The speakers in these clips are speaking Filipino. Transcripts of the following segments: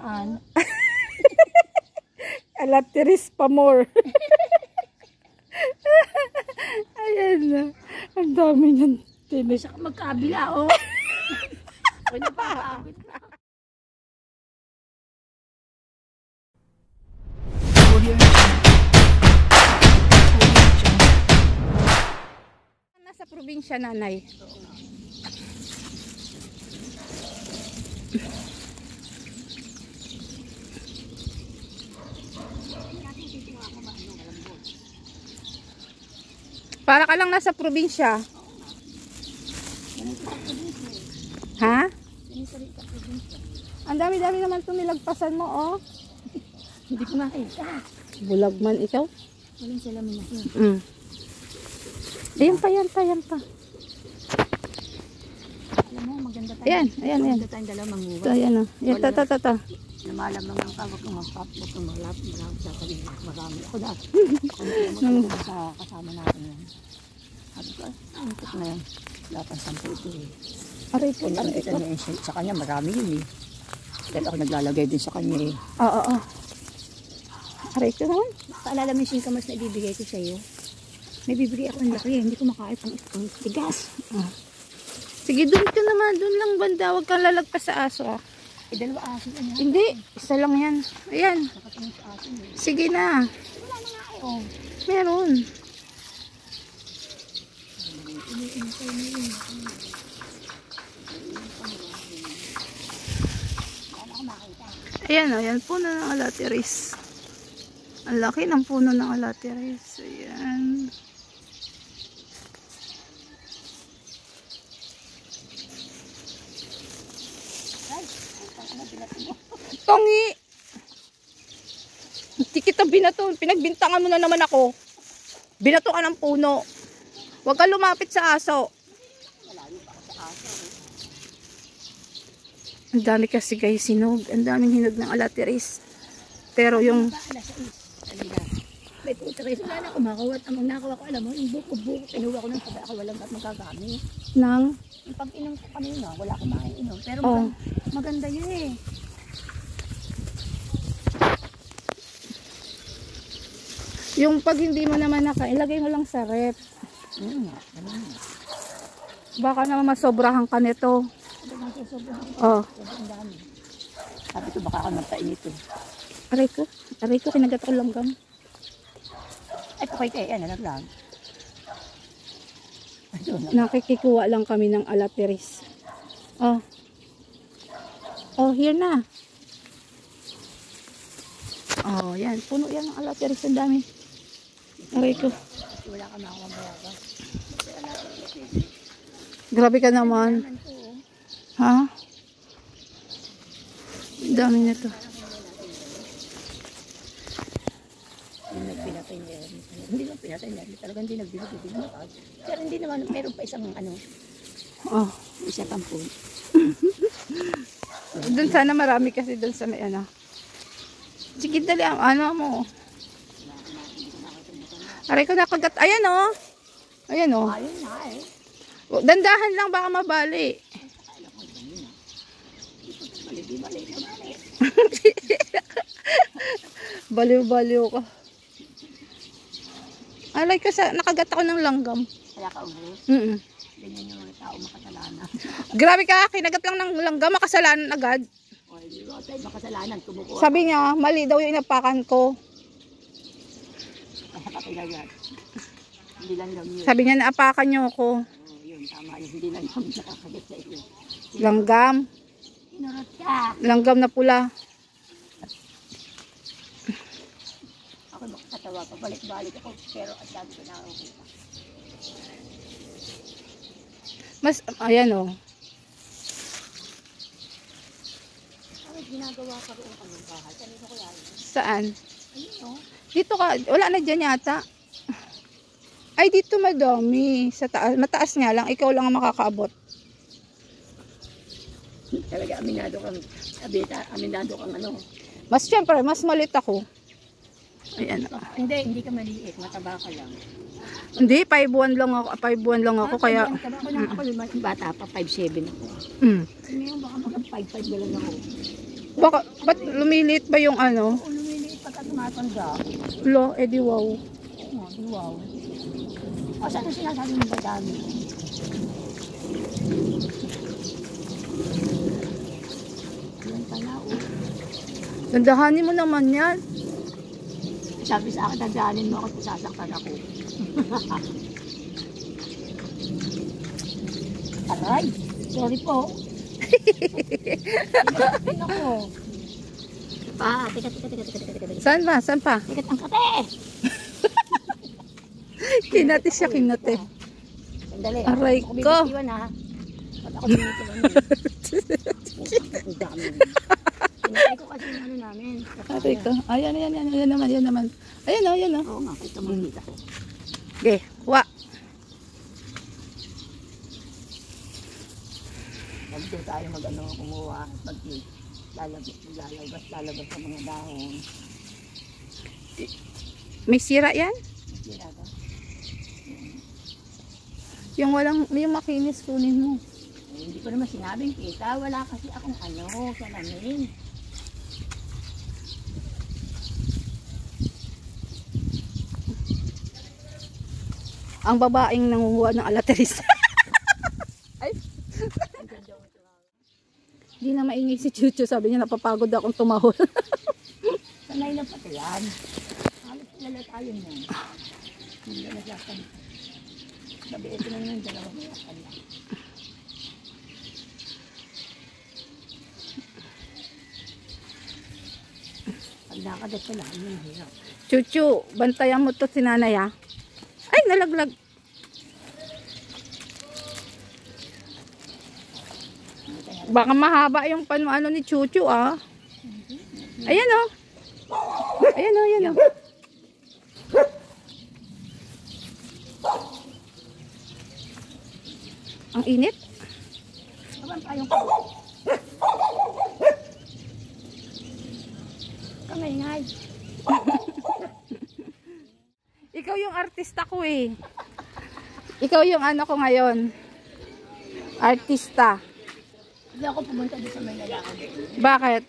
Saan? Alateris pa more. Ayan na. Ang dami niyan. Saka magkabila, oh. Wala pa. Nasa probinsya, nanay. Para ka lang nasa probinsya. Ha? Ang dami-dami naman itong nilagpasan mo, oh. Hindi ko makita. Bulag man ikaw. Walang salamin ako. Ayan pa, yan pa, yan pa. Alam mo, maganda tayo. Ayan, ayan, ayan. Maganda tayong dalawa manguha. Ito, ayan, oh. Ayan, ta. Lumalamang ang tawag kong mapap. Huwag kong malapit. Marami ako na. Sa kasama natin yan. Sabi ko, ang ito na yan. Lapan sampo ito eh. Aray ko, Kung nakita niya yun sa kanya, marami yun eh. Dahil ako naglalagay din sa kanya eh. Oo. Aray ko naman. Paalala mo yung singkamas na ibibigay ko sa'yo. May bibigay ako ng laki eh. Hindi ko makakait ang tigas. Sige, doon ka naman. Doon lang banda. Huwag kang lalagpas sa aso. Dalawa aso na yan. Hindi. Isa lang yan. Ayan. Nakatingin sa aso eh. Sige na. Wala na nga eh. Oh. Meron. Ayan o, yan puno ng alateris. Ang laki ng puno ng alateris. Ayan. Tongi! Hindi kita binato. Pinagbintangan mo na naman ako. Binato ka ng puno. Huwag ka lumapit sa aso. Ang dami kasi guys sinog. Ang daming hinog ng alateris. Pero yung... May puto rin. Wala na kumakawat. Ang nakawa ko, alam mo, yung buko-buko. Pinuha ko ng sabay ako walang magagamit. Nang? Yung pag-inom ko kanina, wala akong makainom. Pero maganda yun eh. Yung pag hindi mo naman ilagay mo lang sa rep. Baka naman masobrahan ka nito. Sabi ko baka ako magpain ito. Aray ko, kinagat ko langgam. Ay, pakay kayo, yan, nalaglag. Nakikikuha lang kami ng alateris. Here na. Yan. Puno yan ng alateris. Ang dami. Aray ko. Wala ka makakamayaga. Grabe ka naman. Ha? Ang dami na to. Pinatay niya. Hindi naman pinatay niya. Talagang hindi nagbibigay. Pero hindi naman, meron pa isang isa tampon. Doon sana marami kasi doon sa may ano. Sige dali ang ano mo. Aray ko nakagat. Ayan o. Ayan o. Ayun na eh. Dandahan lang baka mabali. Baliw-baliw ka. Alay ka sa nakagat ako ng langgam. Kaya ka uli? Ganyan yung mga tao makasalanan. Grabe ka, kinagat lang ng langgam, makasalanan agad. O, hindi ko tayo makasalanan. Kumukuha. Sabi niya, mali daw yung inapakan ko. Kaya kapilagat. Hindi lang yun. Sabi niya, naapakan niyo ako. Yun, tama yun. Hindi lang yun nakakagat sa iyo. Langgam. Inurot ka. Langgam na pula. Ako makakatawa pa. Balik-balik ako. Pero at dami ko nakakita. Mas, ayan o. Ano ginagawa ka roon ang bahay? Kanino ko yan? Saan? Ayun o. Dito ka, wala na dyan yata. Ay, dito madami. Sa taas, mataas nga lang, ikaw lang ang makakaabot. Talaga aminado kang ano. Mas syempre, mas malit ako. Ayan. Hindi ka maliit, mataba ka lang. Hindi, 5 buwan lang ako, 5 buwan lang ako kaya. Ako bata pa, 5'7" ako. Mm. Ngayon baka mag 5'5" na lang ako. Baka, ba't lumiliit ba yung ano? Oo, lumiliit pagka tumatanda. Lo, edi wow. Oo, wow. O, saan ang sinasabi mo ba dami? Yan pala, oh. Dandahanin mo naman yan. Sabi sa akin, dadaanin mo ako kung sasaktan ako. Aray, sorry po. Pinakapin ako. Teka. Saan ba? Saan pa? Tikat ang kate. Kinati siya, kinati. Sandali. Aray ako ko. bibitiwan, ha. Ba't ako bibitiwan? Ang dami. Pinatay ko kasi yung ano namin. Aray ko. Ayan naman, yan naman. Ayan o, ayan o. Oo nga, ito makita ko. Okay, wa. Nandito tayo mag-ano, kumuha. Pag lalabas sa mga dahon. May sira yan? Sira ba? Yung walang, yung makinis kunin mo. Eh, hindi ko naman sinabing kita. Wala kasi akong ano, salamin. Ang babaeng nangunguha ng alateris. Ay. Hindi na maingay si Chucho. Sabi niya napapagod akong tumahol. Sanay na pati yan. Halos kilala tayo na. Hindi na nasyakan. Sabi, ito na naman dalawang nasyakan lang. Pag nakadat ka lang, yun hirap. Chucho, bantayan mo to si nanay ha. Ay, nalaglag. Baka mahaba yung ano ni Chucho ah. Ayan oh. Ayan oh, ayan oh. Ang init. Kaban tayong ko. Kamay-ngay. Ikaw yung artista ko eh. Ikaw yung ano ko ngayon. Artista. Hindi ako pumunta doon sa Maynila. Bakit?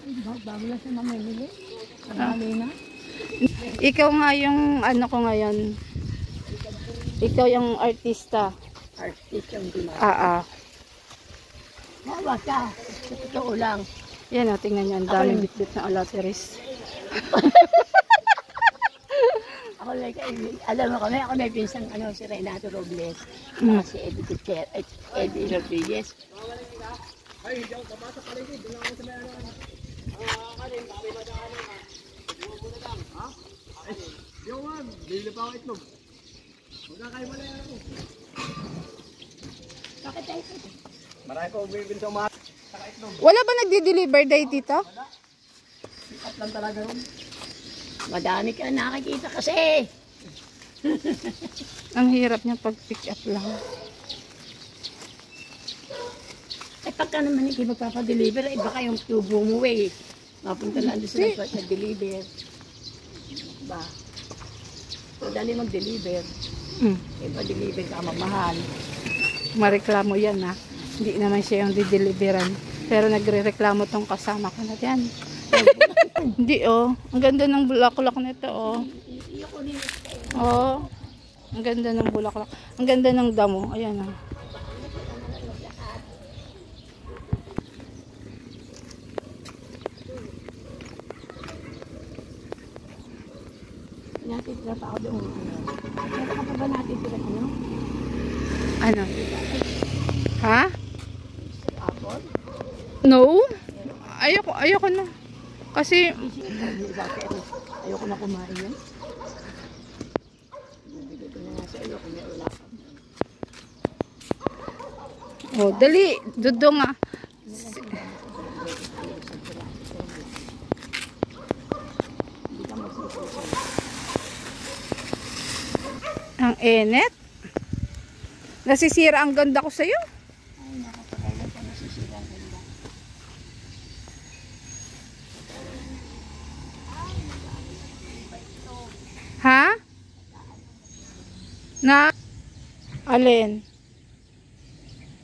Ay, bago lang sa Maynila. Marami na. Ikaw nga yung ano ko ngayon. Ikaw yung artista. Artist yung gula. Mawa ka. Sa totoo lang. Yan o, tingnan nyo. Ang daming bitbit na alateris. Ako like, alam mo kami, ako may pinsang ano, si Renato Robles. Si Eddie Rodriguez. Ay, hindi ako babasa paligid. Doon ako sa may ano. Kanin, bakit ba daan ano? Buwan mo na lang. Ha? Ay, yung man, bibili pa ako itlog. Huwag na kayo malaya ako. Bakit tayo ito? Marami pa bibili sa umahat. Saka itlog. Wala ba nagdi-deliver day dito? Sikat lang talaga ron. Madami ka nakikita kasi. Ang hirap niya pag pick up lang. Eh pagka naman hindi magpapadeliver, eh baka yung tubo mo eh. Mapunta lang doon sila nag-deliver. Ba? Madali mag-deliver. Eh pa-deliver ka mamahal. Mareklamo yan ha. Hindi naman siya yung dideliveran. Pero nagre-reklamo tong kasama ko na dyan. Hindi oh. Ang ganda ng bulaklak nito oh. Oh. Ang ganda ng bulaklak. Ang ganda ng damo. Ayan oh. Natitira pa ako doon. Meron ka pa ba natitira ano? Ano? Ha? Apple? No? Ayoko na. Kasi Ayoko na kumain yun. Bibigay ko na nga sa iyo kung may wala ka. oh, dali. Dudo nga. Hindi ka magsisuso. Ang init. Nasisira ang ganda ko sa'yo. Ay, nakapagaylan ka nasisira ang ganda. Ha? Na? Alin?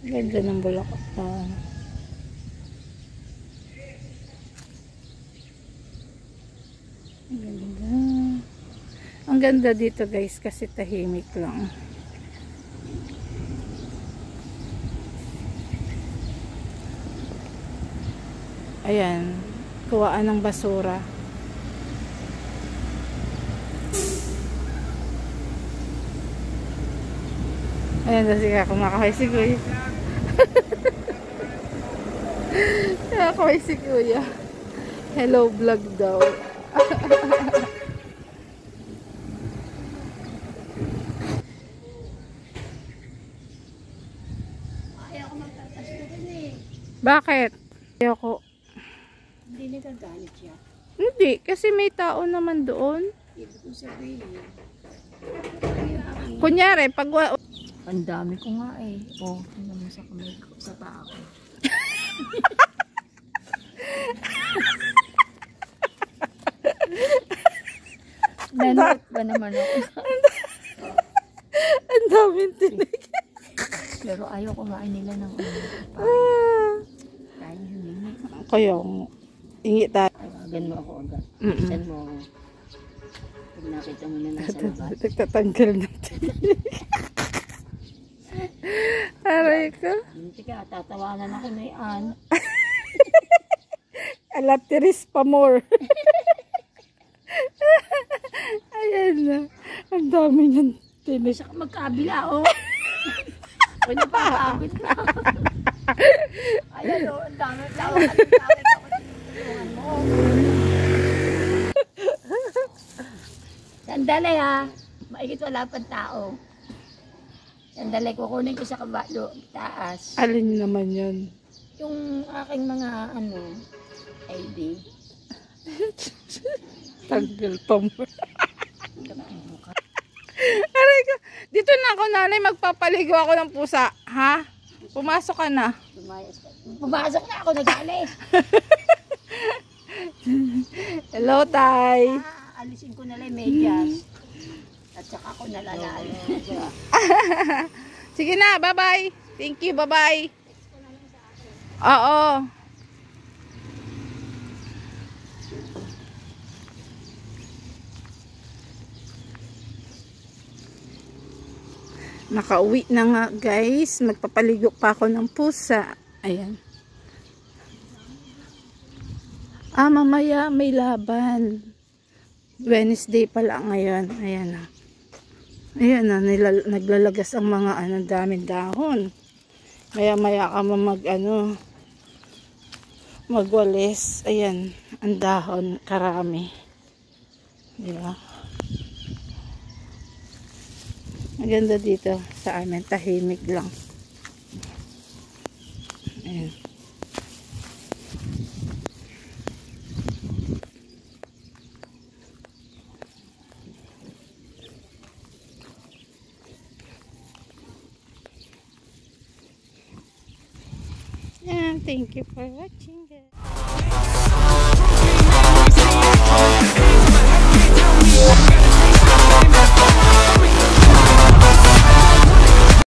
Ganda ng bulaklak. ganda dito guys kasi tahimik lang. Ayan, kuwaan ng basura. Ayan, kasi kumakahay si Kuya. Kumakahay si Kuya. Hello vlog daw. Ayaw ko magtatas na rin eh. Bakit? Ayoko. Hindi nagagalit siya. Hindi, kasi may tao naman doon. Ibig ko sabihin. Kunyari, pag Ang dami ko nga eh. Oh, tingnan mo sa kamay ko, sa paa ko. Nanot ba naman ako? ang daming tinig. Pero ayaw kumain nila ng ano. Kaya humingi. Kaya, ingi tayo. Tawagan mo ako agad. Mm-mm. Isan mo ako. Pag nakita mo na nasa labas. Nagtatanggal na tinig. Aray ko. Hindi ka, tatawanan ako na yan. Alatiris pa more. Ayan na. Ang dami niyang tinig. Saka magkabila oh. Pwede pa kakabit na. Ayan oh, ang dami. Tawagan ako tinutulungan mo. Sandali ha. Maigit wala pang tao. Sandali, kukunin ko sa kabalo, taas. Alin naman yun? Yung aking mga ano, ID. Tanggal pa mo. Aray ko. Dito na ako, nanay. Magpapaligo ako ng pusa. Ha? Pumasok ka na. Pumasok na ako, nagali. Hello, Tay. Alisin ko na lang yung medyas. At saka ako nalalala. Sige na, bye-bye. Thank you, bye-bye. Oo. Nakauwi na nga guys. Magpapaligo pa ako ng pusa. Ayan. Mamaya may laban. Wednesday pala ngayon. Ayan na. Ayan na. Naglalagas ang mga daming dahon. Maya ka magwalis. Ayan. Ang dahon. Karami. Diba? Maganda dito sa amin. Tahimik lang. Ayan. And thank you for watching.